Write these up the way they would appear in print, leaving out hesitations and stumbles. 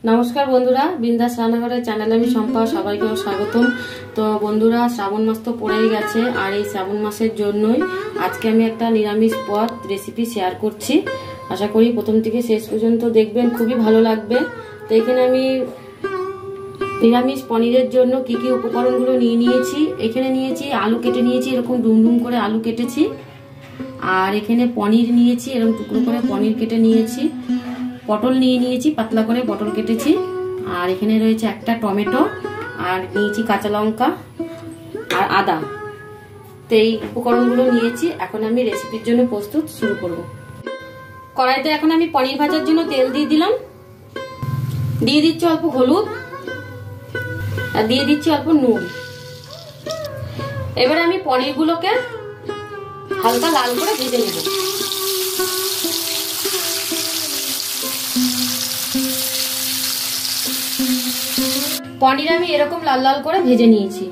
নমস্কার বন্ধুরা, বিন্দাস রান্নাঘরের চ্যানেলে আমি শম্পা, সবাইকে স্বাগতম। তো বন্ধুরা, শ্রাবণ মাস তো পড়েই গেছে, আর এই শ্রাবণ মাসের জন্যই আজকে আমি একটা নিরামিষ পদ রেসিপি শেয়ার করছি। আশা করি প্রথম থেকে শেষ পর্যন্ত দেখবেন, খুবই ভালো লাগবে। তো এখানে আমি নিরামিষ পনিরের জন্য কি কি উপকরণগুলো নিয়ে নিয়েছি। এখানে নিয়েছি আলু কেটে নিয়েছি, এরকম ডুমডুম করে আলু কেটেছি। আর এখানে পনির নিয়েছি, এরকম টুকরো করে পনির কেটে নিয়েছি। পটল নিয়ে নিয়েছি, পাতলা করে পটল কেটেছি। আর এখানে রয়েছে একটা টমেটো, আর নিয়েছি কাঁচা লঙ্কা আর আদা। তো এই উপকরণগুলো নিয়েছি। এখন আমি রেসিপির জন্য প্রস্তুত শুরু করব। কড়াইতে এখন আমি পনির ভাজার জন্য তেল দিয়ে দিলাম। দিয়ে দিচ্ছি অল্প হলুদ, আর দিয়ে দিচ্ছি অল্প নুন। এবারে আমি পনিরগুলোকে হালকা লাল করে ভেজে নেব। পনির আমি এরকম লাল লাল করে ভেজে নিয়েছি।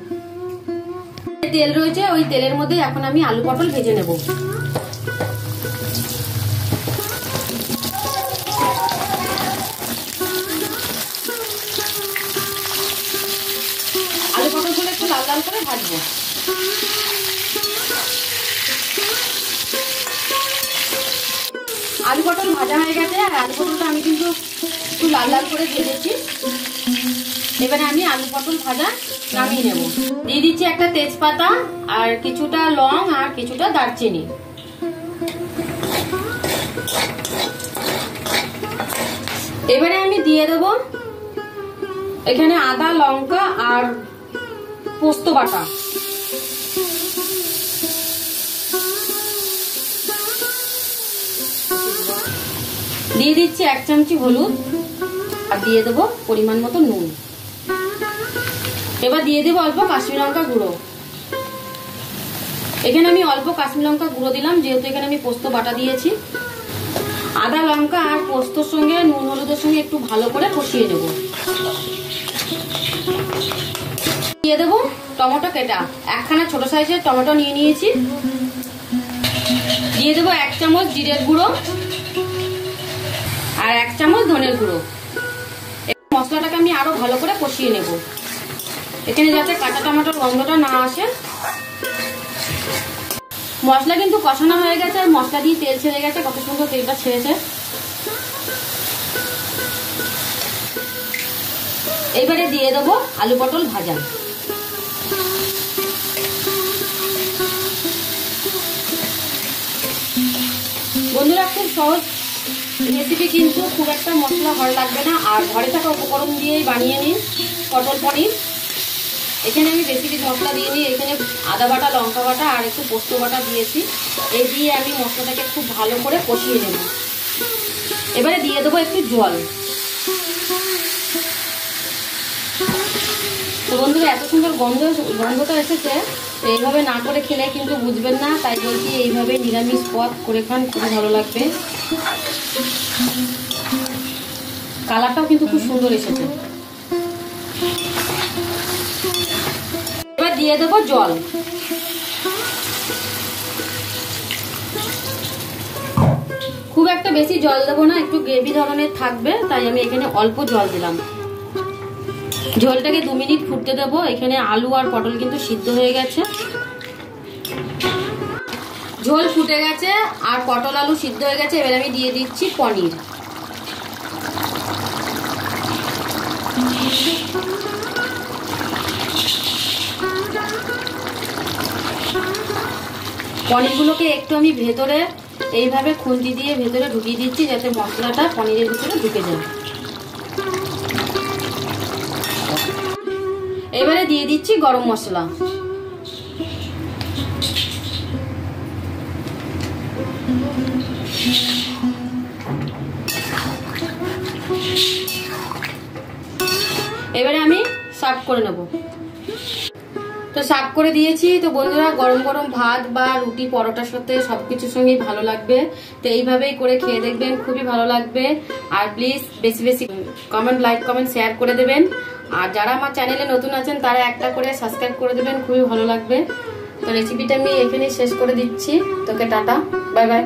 তেল রয়েছে, ওই তেলের মধ্যে এখন আমি আলু পটল ভেজে নেব। আলু পটলগুলো একটু লাল লাল করে ভাজবো। আলু পটল ভাজা হয়ে গেছে, আর আলু পটলটা আমি কিন্তু একটু লাল লাল করে ভেজেছি। এবারে আমি আলু পটল ভাজা নামিয়ে নেব। দিয়ে দিচ্ছি একটা তেজপাতা, আর কিছুটা লং, আর কিছুটা দারচিনি। এবারে আমি দিয়ে দেব এখানে আদা, লঙ্কা আর পোস্ত বাটা। দিয়ে দিচ্ছি 1 চামচি হলুদ, আর দিয়ে দেবো পরিমাণ মতো নুন। এবার দিয়ে দেবো অল্প কাশ্মীরি লঙ্কা গুঁড়ো। এখানে আমি অল্প কাশ্মীরি লঙ্কা গুঁড়ো দিলাম, যেহেতু এখানে আমি পোস্ত বাটা দিয়েছি। আদা, লঙ্কা আর পোস্তর সঙ্গে নুন হলুদের সঙ্গে একটু ভালো করে কষিয়ে নেব। দিয়ে দেবো টমেটো কেটা, একখানা ছোট সাইজের টমেটো নিয়ে নিয়েছি। দিয়ে দেবো 1 চামচ জিরের গুঁড়ো, আর 1 চামচ ধনের গুঁড়ো। মশলাটাকে আমি আরো ভালো করে কষিয়ে নেব, এখানে যাতে কাঁচা টমেটোর গন্ধটা না আসে। মশলা কিন্তু কষানো হয়ে গেছে, আর মশলা দিয়ে তেল ছেড়ে গেছে, কত সুন্দর তেলটা ছেড়েছে। এবারে দিয়ে দেবো আলু পটল ভাজা। বন্ধুরা, খুব সহজ রেসিপি, কিন্তু খুব একটা মশলা ঘরে লাগবে না, আর ঘরে থাকা উপকরণ দিয়েই বানিয়ে নিন পটল পনির। এখানে আমি বেশি কিছু মশলা দিইনি, এখানে আদা বাটা, লঙ্কা বাটা আর একটু পোস্ত বাটা দিয়েছি। এই দিয়ে আমি মশলাটাকে খুব ভালো করে কষিয়ে নেব। এবারে দিয়ে দেবো একটু জল। তো বন্ধুরা, এত সুন্দর গন্ধটা এসেছে। তো এইভাবে না করে খেলে কিন্তু বুঝবেন না, তাই বলছি এইভাবে নিরামিষ পদ করে খান, খুবই ভালো লাগবে। কালারটাও কিন্তু খুব সুন্দর এসেছে। এবার দিয়ে দেবো জল। খুব একটা বেশি জল দেবো না, একটু গ্রেভি ধরনের থাকবে, তাই আমি এখানে অল্প জল দিলাম। ঝোলটাকে 2 মিনিট ফুটতে দেবো। এখানে আলু আর পটল কিন্তু সিদ্ধ হয়ে গেছে। ঝোল ফুটে গেছে, আর পটল আলু সিদ্ধ হয়ে গেছে। এবার আমি দিয়ে দিচ্ছি পনির। পনিরগুলোকে একটু আমি ভেতরে এইভাবে খুন্তি দিয়ে ভেতরে ঢুকিয়ে দিচ্ছি, যাতে মশলাটা পনিরের ভিতরে ঢুকে যায়। এবারে দিয়ে দিচ্ছি গরম মশলা। এবারে আমি সার্ভ করে নেব। তো সার্ভ করে দিয়েছি। তো বন্ধুরা, গরম গরম ভাত বা রুটি, পরোটার সাথে সবকিছুর সঙ্গেই ভালো লাগবে। তো এইভাবেই করে খেয়ে দেখবেন, খুবই ভালো লাগবে। আর প্লিজ বেশি বেশি কমেন্ট, লাইক, কমেন্ট, শেয়ার করে দেবেন। আর যারা আমার চ্যানেলে নতুন আছেন তারা একটা করে সাবস্ক্রাইব করে দেবেন, খুবই ভালো লাগবে। তো রেসিপিটা আমি এখানেই শেষ করে দিচ্ছি। তোকে টাটা, বাই বাই।